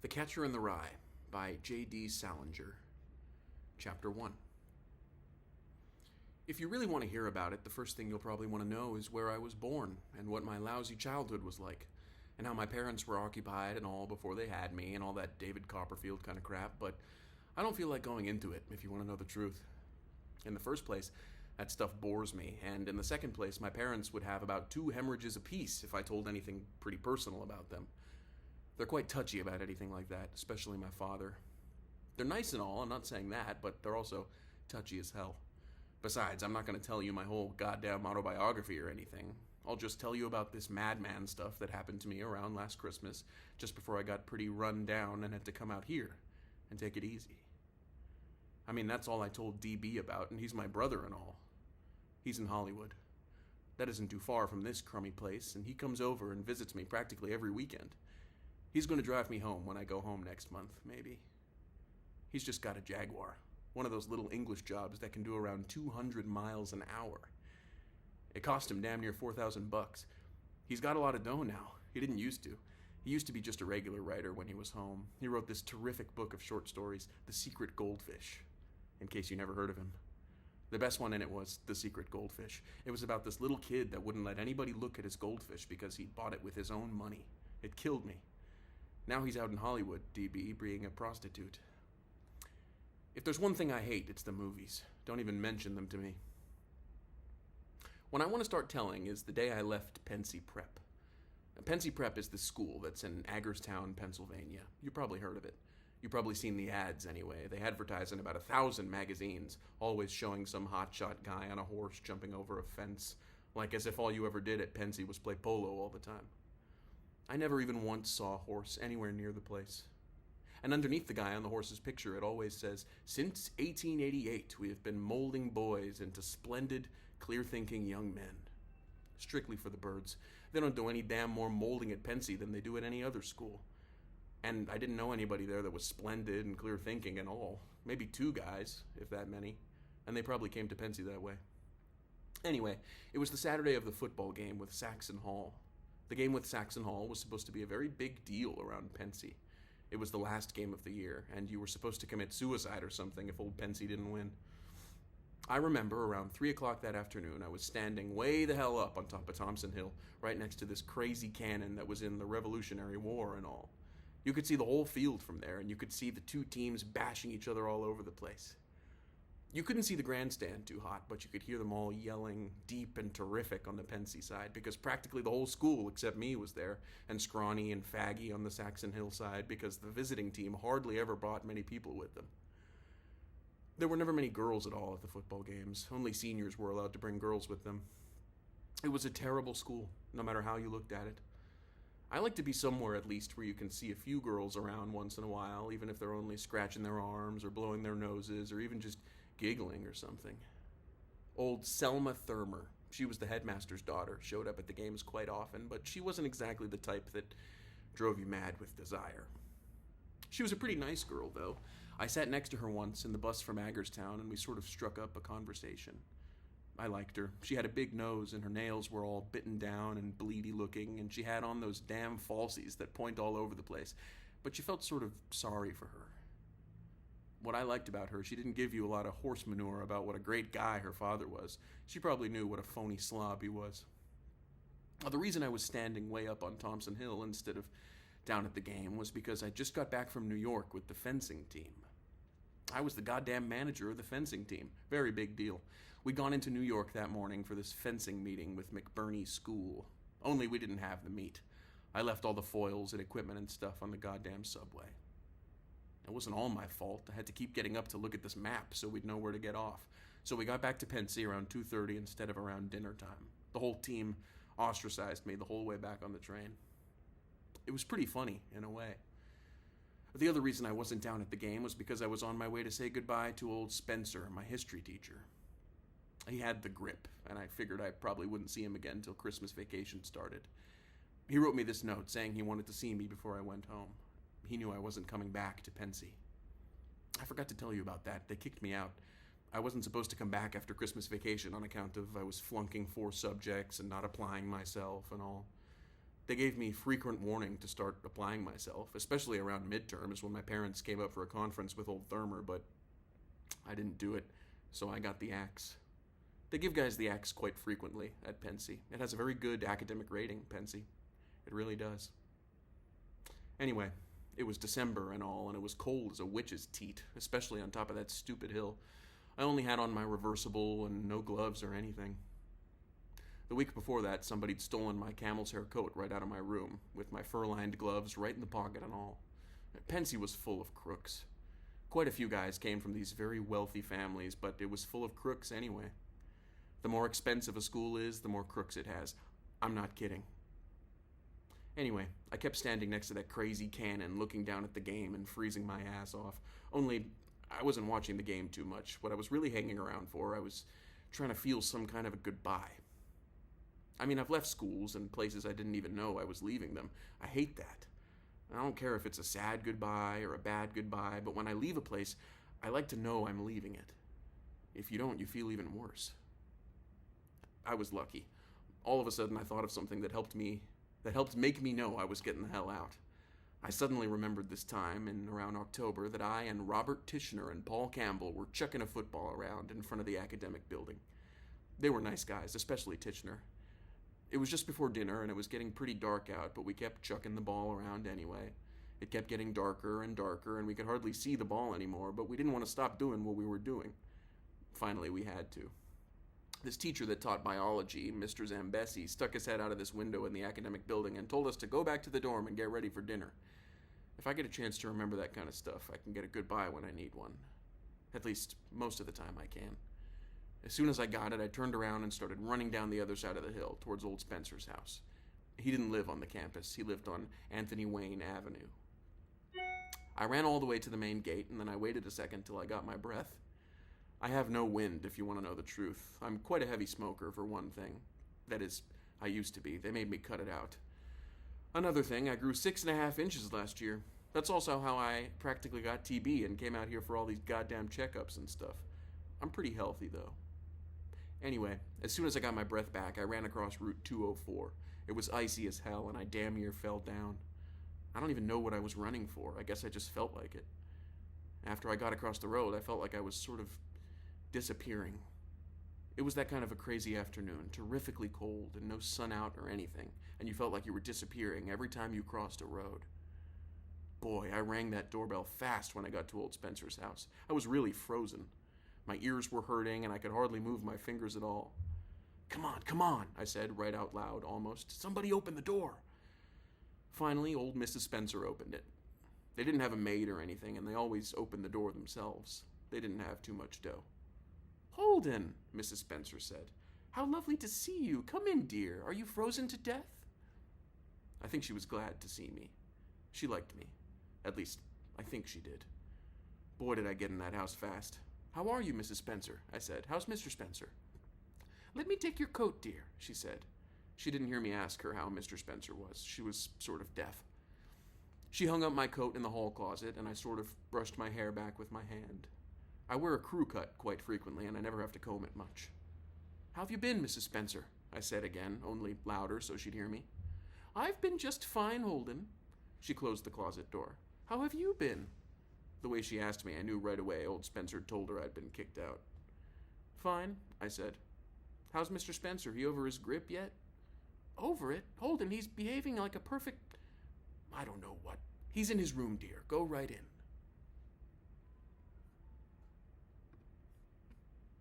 The Catcher in the Rye by J D Salinger. Chapter 1. If you really want to hear about it, the first thing you'll probably want to know is where I was born, and what my lousy childhood was like, and how my parents were occupied and all before they had me, and all that David Copperfield kind of crap, but I don't feel like going into it, if you want to know the truth. In the first place, that stuff bores me, and in the second place, my parents would have about 2 hemorrhages apiece if I told anything pretty personal about them. They're quite touchy about anything like that, especially my father. They're nice and all, I'm not saying that, but they're also touchy as hell. Besides, I'm not going to tell you my whole goddamn autobiography or anything. I'll just tell you about this madman stuff that happened to me around last Christmas, just before I got pretty run down and had to come out here and take it easy. I mean, that's all I told DB about, and he's my brother and all. He's in Hollywood. That isn't too far from this crummy place, and he comes over and visits me practically every weekend. He's going to drive me home when I go home next month, maybe. He's just got a Jaguar, one of those little English jobs that can do around 200 miles an hour. It cost him damn near $4,000. He's got a lot of dough now. He didn't used to. He used to be just a regular writer when he was home. He wrote this terrific book of short stories, The Secret Goldfish, in case you never heard of him. The best one in it was The Secret Goldfish. It was about this little kid that wouldn't let anybody look at his goldfish because he'd bought it with his own money. It killed me. Now he's out in Hollywood, DB, being a prostitute. If there's one thing I hate, it's the movies. Don't even mention them to me. When I want to start telling is the day I left Pensy Prep. Pensy Prep is the school that's in Hagerstown, Pennsylvania. You've probably heard of it. You've probably seen the ads anyway. They advertise in about 1,000 magazines, always showing some hotshot guy on a horse jumping over a fence, like as if all you ever did at Pensy was play polo all the time. I never even once saw a horse anywhere near the place. And underneath the guy on the horse's picture, it always says, "Since 1888, we have been molding boys into splendid, clear-thinking young men." Strictly for the birds. They don't do any damn more molding at Pensy than they do at any other school. And I didn't know anybody there that was splendid and clear-thinking at all. Maybe 2 guys, if that many. And they probably came to Pensy that way. Anyway, it was the Saturday of the football game with Saxon Hall. The game with Saxon Hall was supposed to be a very big deal around Pensy. It was the last game of the year, and you were supposed to commit suicide or something if old Pensy didn't win. I remember around 3 o'clock that afternoon, I was standing way the hell up on top of Thompson Hill, right next to this crazy cannon that was in the Revolutionary War and all. You could see the whole field from there, and you could see the 2 teams bashing each other all over the place. You couldn't see the grandstand too hot, but you could hear them all yelling deep and terrific on the Pensy side, because practically the whole school except me was there, and Scrawny and Faggy on the Saxon Hill side, because the visiting team hardly ever brought many people with them. There were never many girls at all at the football games. Only seniors were allowed to bring girls with them. It was a terrible school, no matter how you looked at it. I like to be somewhere at least where you can see a few girls around once in a while, even if they're only scratching their arms or blowing their noses or even just giggling or something. Old Selma Thurmer, she was the headmaster's daughter, showed up at the games quite often, but she wasn't exactly the type that drove you mad with desire. She was a pretty nice girl, though. I sat next to her once in the bus from Hagerstown, and we sort of struck up a conversation. I liked her. She had a big nose, and her nails were all bitten down and bleedy looking, and she had on those damn falsies that point all over the place, but you felt sort of sorry for her. What I liked about her, she didn't give you a lot of horse manure about what a great guy her father was. She probably knew what a phony slob he was. The reason I was standing way up on Thompson Hill instead of down at the game was because I just got back from New York with the fencing team. I was the goddamn manager of the fencing team. Very big deal. We'd gone into New York that morning for this fencing meeting with McBurney's school. Only we didn't have the meet. I left all the foils and equipment and stuff on the goddamn subway. It wasn't all my fault. I had to keep getting up to look at this map so we'd know where to get off. So we got back to Pensy around 2:30 instead of around dinner time. The whole team ostracized me the whole way back on the train. It was pretty funny, in a way. The other reason I wasn't down at the game was because I was on my way to say goodbye to old Spencer, my history teacher. He had the grip, and I figured I probably wouldn't see him again till Christmas vacation started. He wrote me this note saying he wanted to see me before I went home. He knew I wasn't coming back to Pensy. I forgot to tell you about that. They kicked me out. I wasn't supposed to come back after Christmas vacation on account of I was flunking 4 subjects and not applying myself and all. They gave me frequent warning to start applying myself, especially around midterms when my parents came up for a conference with old Thermer, but I didn't do it, so I got the axe. They give guys the axe quite frequently at Pensy. It has a very good academic rating, Pensy. It really does. Anyway, it was December and all, and it was cold as a witch's teat, especially on top of that stupid hill. I only had on my reversible and no gloves or anything. The week before that, somebody'd stolen my camel's hair coat right out of my room, with my fur-lined gloves right in the pocket and all. Pensy was full of crooks. Quite a few guys came from these very wealthy families, but it was full of crooks anyway. The more expensive a school is, the more crooks it has. I'm not kidding. Anyway, I kept standing next to that crazy cannon, looking down at the game and freezing my ass off. Only, I wasn't watching the game too much. What I was really hanging around for, I was trying to feel some kind of a goodbye. I mean, I've left schools and places I didn't even know I was leaving them. I hate that. I don't care if it's a sad goodbye or a bad goodbye, but when I leave a place, I like to know I'm leaving it. If you don't, you feel even worse. I was lucky. All of a sudden, I thought of something that helped make me know I was getting the hell out. I suddenly remembered this time, in around October, that I and Robert Tishner and Paul Campbell were chucking a football around in front of the academic building. They were nice guys, especially Tishner. It was just before dinner, and it was getting pretty dark out, but we kept chucking the ball around anyway. It kept getting darker and darker, and we could hardly see the ball anymore, but we didn't want to stop doing what we were doing. Finally, we had to. This teacher that taught biology, Mr. Zambesi, stuck his head out of this window in the academic building and told us to go back to the dorm and get ready for dinner. If I get a chance to remember that kind of stuff, I can get a goodbye when I need one. At least, most of the time I can. As soon as I got it, I turned around and started running down the other side of the hill towards old Spencer's house. He didn't live on the campus. He lived on Anthony Wayne Avenue. I ran all the way to the main gate, and then I waited a second till I got my breath. I have no wind, if you want to know the truth. I'm quite a heavy smoker, for one thing. That is, I used to be. They made me cut it out. Another thing, I grew 6.5 inches last year. That's also how I practically got TB and came out here for all these goddamn checkups and stuff. I'm pretty healthy, though. Anyway, as soon as I got my breath back, I ran across Route 204. It was icy as hell, and I damn near fell down. I don't even know what I was running for. I guess I just felt like it. After I got across the road, I felt like I was sort of disappearing. It was that kind of a crazy afternoon, terrifically cold, and no sun out or anything, and you felt like you were disappearing every time you crossed a road. Boy, I rang that doorbell fast when I got to old Spencer's house. I was really frozen. My ears were hurting, and I could hardly move my fingers at all. Come on, I said, right out loud, almost. Somebody open the door. Finally, old Mrs. Spencer opened it. They didn't have a maid or anything, and they always opened the door themselves. They didn't have too much dough. Holden, Mrs. Spencer said. How lovely to see you. Come in, dear. Are you frozen to death? I think she was glad to see me. She liked me. At least, I think she did. Boy, did I get in that house fast. How are you, Mrs. Spencer? I said. How's Mr. Spencer? Let me take your coat, dear, she said. She didn't hear me ask her how Mr. Spencer was. She was sort of deaf. She hung up my coat in the hall closet, and I sort of brushed my hair back with my hand. I wear a crew cut quite frequently, and I never have to comb it much. How have you been, Mrs. Spencer? I said again, only louder so she'd hear me. I've been just fine, Holden. She closed the closet door. How have you been? The way she asked me, I knew right away old Spencer told her I'd been kicked out. Fine, I said. How's Mr. Spencer? He over his grip yet? Over it? Holden, he's behaving like a perfect... I don't know what. He's in his room, dear. Go right in.